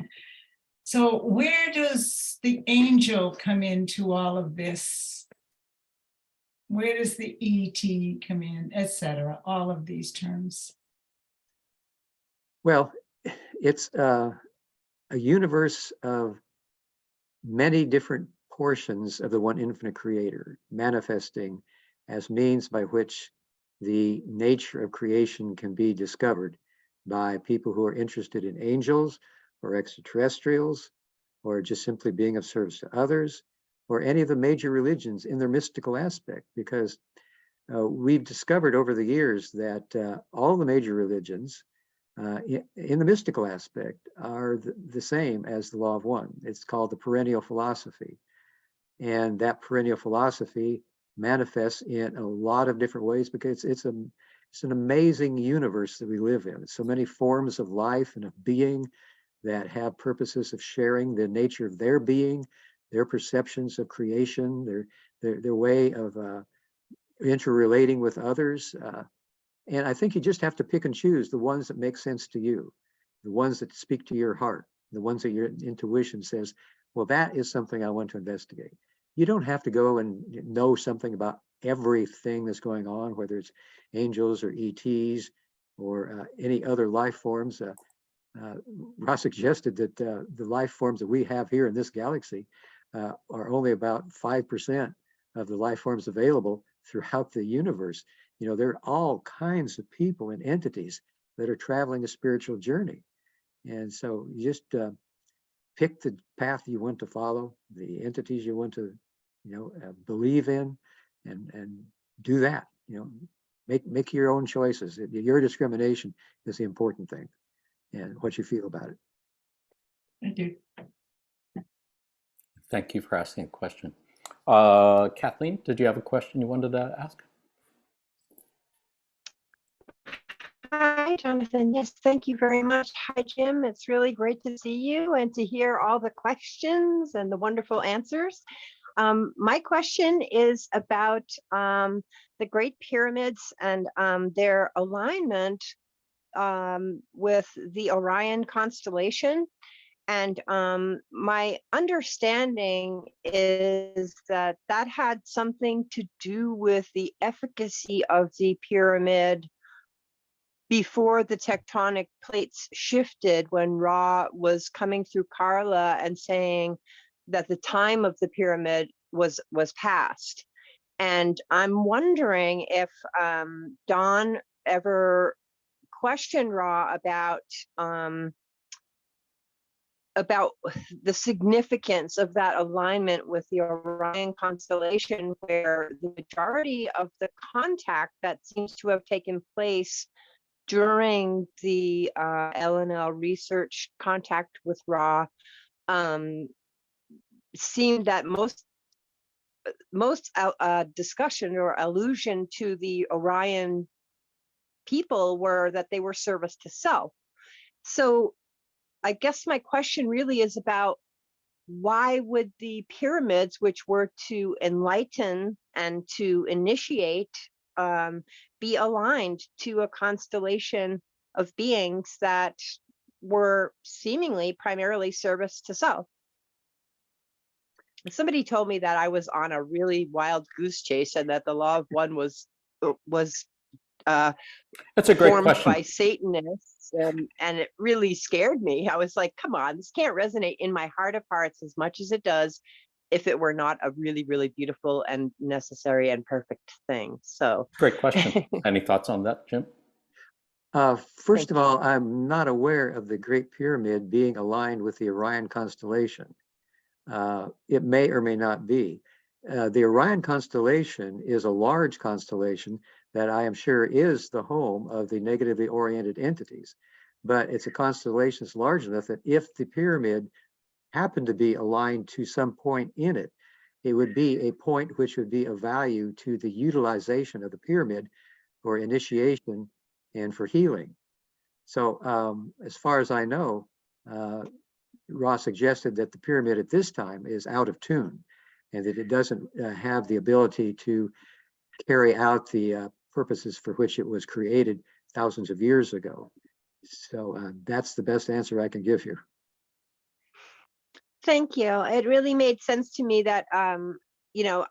So where does the angel come into all of this? Where does the ET come in, etc.? All of these terms. Well, it's a universe of many different portions of the one infinite Creator manifesting as means by which the nature of creation can be discovered by people who are interested in angels or extraterrestrials, or just simply being of service to others, or any of the major religions in their mystical aspect. Because we've discovered over the years that all the major religions in the mystical aspect are the same as the law of one. It's called the perennial philosophy. And that perennial philosophy manifests in a lot of different ways, because it's an amazing universe that we live in. So many forms of life and of being that have purposes of sharing the nature of their being, their perceptions of creation, their way of interrelating with others. And I think you just have to pick and choose the ones that make sense to you, the ones that speak to your heart, the ones that your intuition says, well, that is something I want to investigate. You don't have to go and know something about everything that's going on, whether it's angels or ETs or any other life forms. Ross suggested that the life forms that we have here in this galaxy are only about 5% of the life forms available throughout the universe. You know, there are all kinds of people and entities that are traveling a spiritual journey. And so you just pick the path you want to follow, the entities you want to, believe in, and do that. Make your own choices. Your discrimination is the important thing, and what you feel about it. Thank you. Thank you for asking a question. Kathleen, did you have a question you wanted to ask? Hi, Jonathan. Yes, thank you very much. Hi, Jim. It's really great to see you and to hear all the questions and the wonderful answers. My question is about the Great Pyramids and their alignment with the Orion constellation. And my understanding is that that had something to do with the efficacy of the pyramid before the tectonic plates shifted, when Ra was coming through Carla and saying that the time of the pyramid was past. And I'm wondering if Don ever questioned Ra about the significance of that alignment with the Orion constellation, where the majority of the contact that seems to have taken place during the LLL Research contact with Ra seemed that most discussion or allusion to the Orion people were that they were service to self. So I guess my question really is about, why would the pyramids, which were to enlighten and to initiate, be aligned to a constellation of beings that were seemingly primarily service to self? Somebody told me that I was on a really wild goose chase, and that the law of one was That's a great formed question. by Satanists, and it really scared me. I was like, come on, this can't resonate in my heart of hearts as much as it does if it were not a really, really beautiful and necessary and perfect thing. So Great question. Any thoughts on that, Jim? First of all, I'm not aware of the Great Pyramid being aligned with the Orion constellation. It may or may not be. The Orion constellation is a large constellation that I am sure is the home of the negatively oriented entities. But it's a constellation that's large enough that if the pyramid happened to be aligned to some point in it, it would be a point which would be of value to the utilization of the pyramid for initiation and for healing. So as far as I know, Ross suggested that the pyramid at this time is out of tune, and that it doesn't have the ability to carry out the purposes for which it was created thousands of years ago. So that's the best answer I can give you. thank you. It really made sense to me that I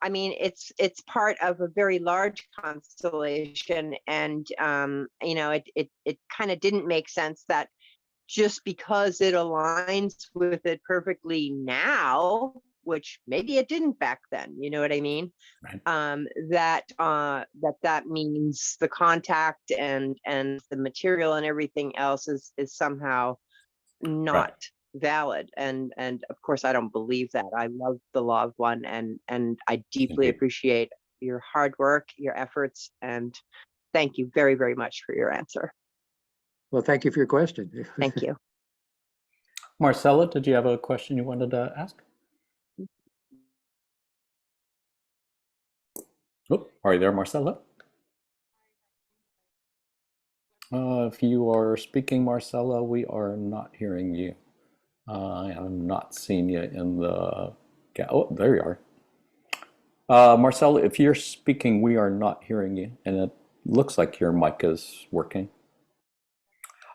mean, it's part of a very large constellation, and it kind of didn't make sense that just because it aligns with it perfectly now, which maybe it didn't back then, you know what I mean? Right. That means the contact and the material and everything else is somehow not valid. And of course, I don't believe that. I love the law of one, and I deeply appreciate your hard work, your efforts, and thank you very, very much for your answer. Well, thank you for your question. Thank you. Marcelo, did you have a question you wanted to ask? Oh, are you there, Marcelo? If you are speaking, Marcelo, we are not hearing you. I am not seeing you in the... Oh, there you are. Marcelo, if you're speaking, we are not hearing you, and it looks like your mic is working.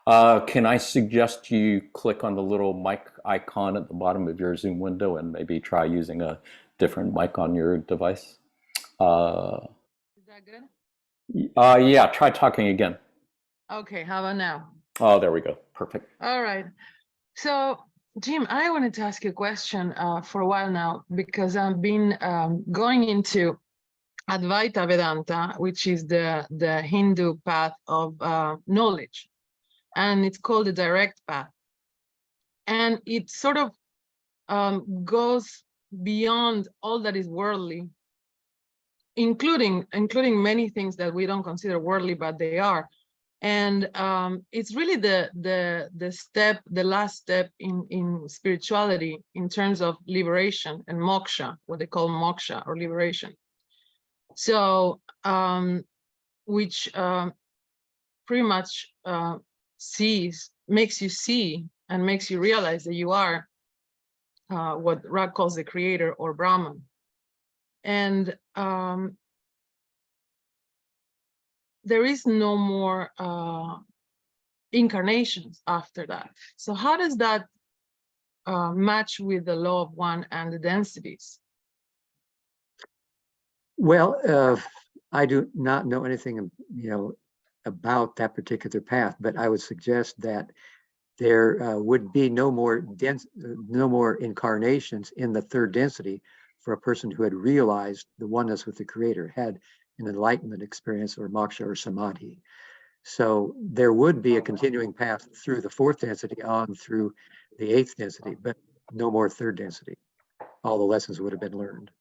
Can I suggest you click on the little mic icon at the bottom of your Zoom window and maybe try using a different mic on your device? that good? Yeah, try talking again. Okay, how about now? Oh, there we go. Perfect. All right. So, Jim, I wanted to ask you a question for a while now, because I've been going into Advaita Vedanta, which is the Hindu path of knowledge, and it's called the direct path. And it sort of goes beyond all that is worldly, including many things that we don't consider worldly, but they are. And it's really the last step in spirituality in terms of liberation and moksha, what they call moksha or liberation. So, which pretty much makes you see and makes you realize that you are what Ra calls the creator or Brahman. And there is no more incarnations after that. So how does that match with the law of one and the densities? Well, I do not know anything, about that particular path, but I would suggest that there would be no more incarnations in the third density for a person who had realized the oneness with the Creator, had an enlightenment experience or moksha or samadhi. So there would be a continuing path through the fourth density on through the eighth density, but no more third density. All the lessons would have been learned.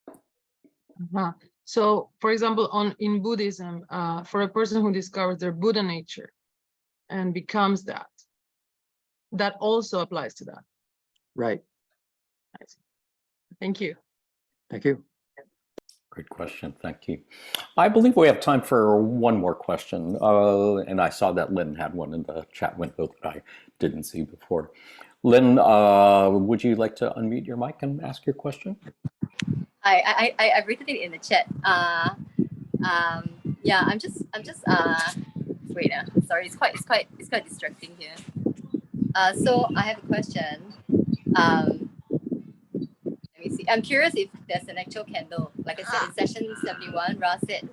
Uh-huh. So, for example, in Buddhism, for a person who discovers their Buddha nature and becomes that also applies to that. Right. Thank you. Thank you. Great question. Thank you. I believe we have time for one more question. And I saw that Lynn had one in the chat window that I didn't see before. Lynn, would you like to unmute your mic and ask your question? I've written it in the chat. Yeah, I'm just wait, sorry, it's quite distracting here. So I have a question. Let me see. I'm curious if there's an actual candle. Like I said in session 71, Ra said,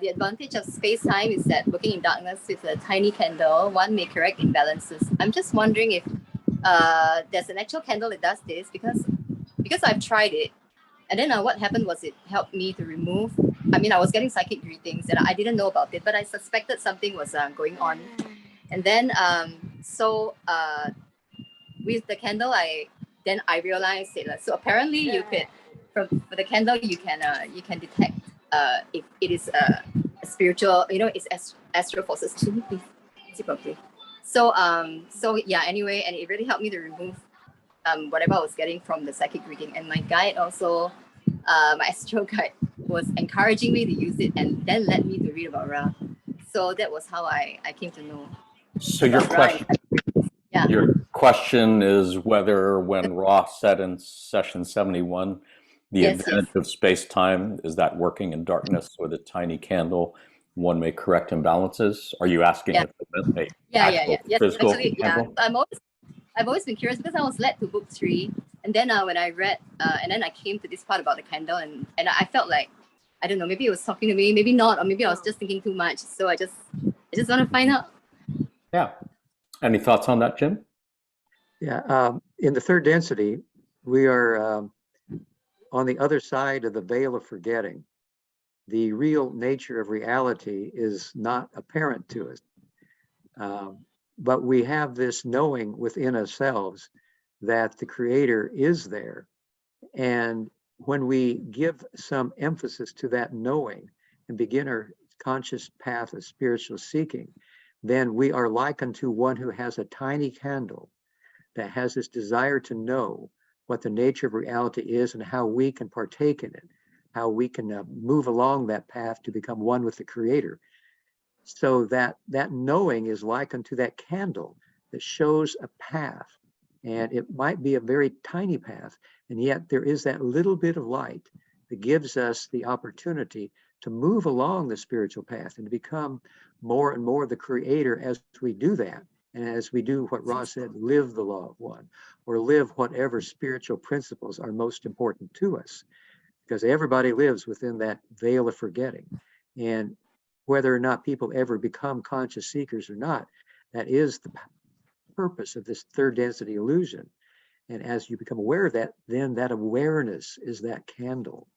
the advantage of space-time is that working in darkness with a tiny candle, one may correct imbalances. I'm just wondering if there's an actual candle that does this, because I've tried it. And then what happened was it helped me to remove, I was getting psychic readings and I didn't know about it, but I suspected something was going on. And then, with the candle, I realized it. So apparently you could, for the candle, you can detect if it is a spiritual, it's astral forces too. Please see properly. So yeah, anyway, and it really helped me to remove whatever I was getting from the psychic reading. And my guide also, my astral guide, was encouraging me to use it and then led me to read about Ra. So that was how I came to know. So your question is whether when Ra said in session 71, the advantage of space-time is that working in darkness with a tiny candle, one may correct imbalances. Are you asking if it meant Yes, physical actually, candle? I've always been curious because I was led to book 3, and then when I read, and then I came to this part about the candle, and I felt like, I don't know, maybe it was talking to me, maybe not, or maybe I was just thinking too much. So I just want to find out. Yeah. Any thoughts on that, Jim? Yeah. In the third density, we are on the other side of the veil of forgetting. The real nature of reality is not apparent to us. But we have this knowing within ourselves that the Creator is there. And when we give some emphasis to that knowing and begin our conscious path of spiritual seeking, then we are likened to one who has a tiny candle that has this desire to know what the nature of reality is and how we can partake in it, how we can move along that path to become one with the Creator. So that knowing is likened to that candle that shows a path, and it might be a very tiny path, and yet there is that little bit of light that gives us the opportunity to move along the spiritual path and to become more and more the Creator as we do that. And as we do what Ra said, live the law of one, or live whatever spiritual principles are most important to us. because everybody lives within that veil of forgetting. And whether or not people ever become conscious seekers or not, that is the purpose of this third density illusion. And as you become aware of that, then that awareness is that candle.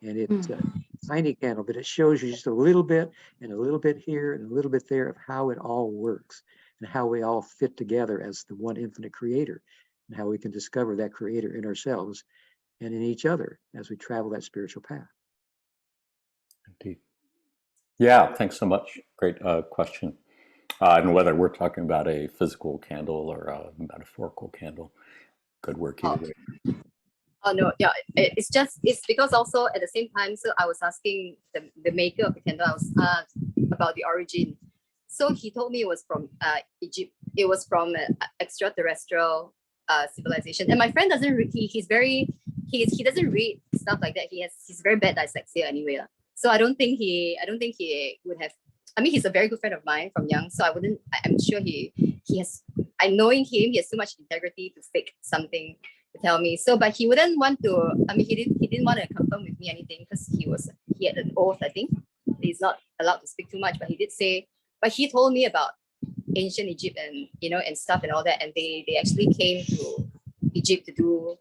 And it's a tiny candle, but it shows you just a little bit and a little bit here and a little bit there of how it all works and how we all fit together as the one infinite creator, and how we can discover that creator in ourselves and in each other as we travel that spiritual path. Indeed. Yeah, thanks so much. Great question. And whether we're talking about a physical candle or a metaphorical candle, good work either way. Oh no, yeah, it's because also at the same time, so I was asking the maker of the candle, I was about the origin. So he told me it was from Egypt. It was from extraterrestrial civilization. And my friend doesn't read. He doesn't read stuff like that. He's very bad dyslexia anyway. So I don't think he would have. I mean, he's a very good friend of mine from young. So I'm sure he has. I knowing him, he has too much integrity to fake something to tell me. So, but he wouldn't want to. I mean, he didn't want to confirm with me anything because he had an oath. I think he's not allowed to speak too much. But he did say. But he told me about ancient Egypt and and stuff and all that, and they actually came to Egypt to do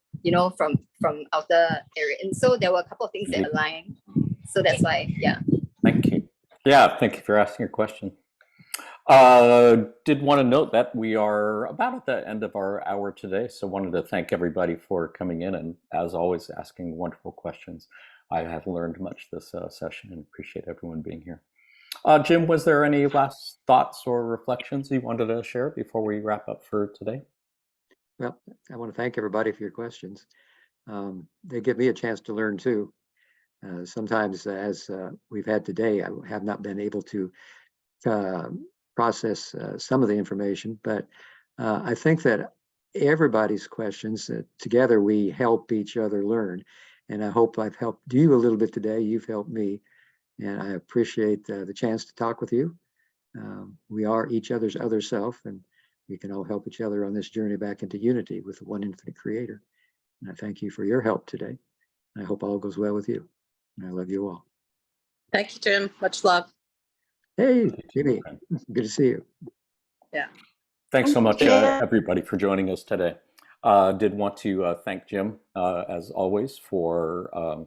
from outer area, and so there were a couple of things that aligned. So that's why, yeah. Thank you. Yeah, thank you for asking your question. Did want to note that we are about at the end of our hour today, so wanted to thank everybody for coming in and, as always, asking wonderful questions. I have learned much this session and appreciate everyone being here. Jim, was there any last thoughts or reflections you wanted to share before we wrap up for today? Well, I want to thank everybody for your questions. They give me a chance to learn too. Sometimes, as we've had today, I have not been able to process some of the information, but I think that everybody's questions, together we help each other learn. And I hope I've helped you a little bit today. You've helped me. And I appreciate the chance to talk with you. We are each other's other self, and we can all help each other on this journey back into unity with the one infinite creator. And I thank you for your help today. And I hope all goes well with you. And I love you all. Thank you, Jim. Much love. Hey, Jimmy, good to see you. Yeah. Thanks so much, everybody, for joining us today. Did want to thank Jim, as always, for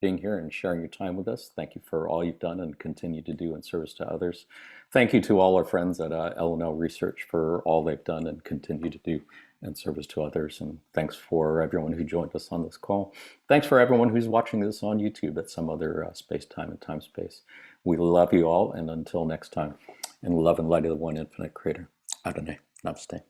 being here and sharing your time with us. Thank you for all you've done and continue to do in service to others. Thank you to all our friends at LLL Research for all they've done and continue to do in service to others. And thanks for everyone who joined us on this call. Thanks for everyone who's watching this on YouTube at some other space-time and time-space. We love you all, and until next time, in love and light of the one infinite creator. Adonai. Namaste.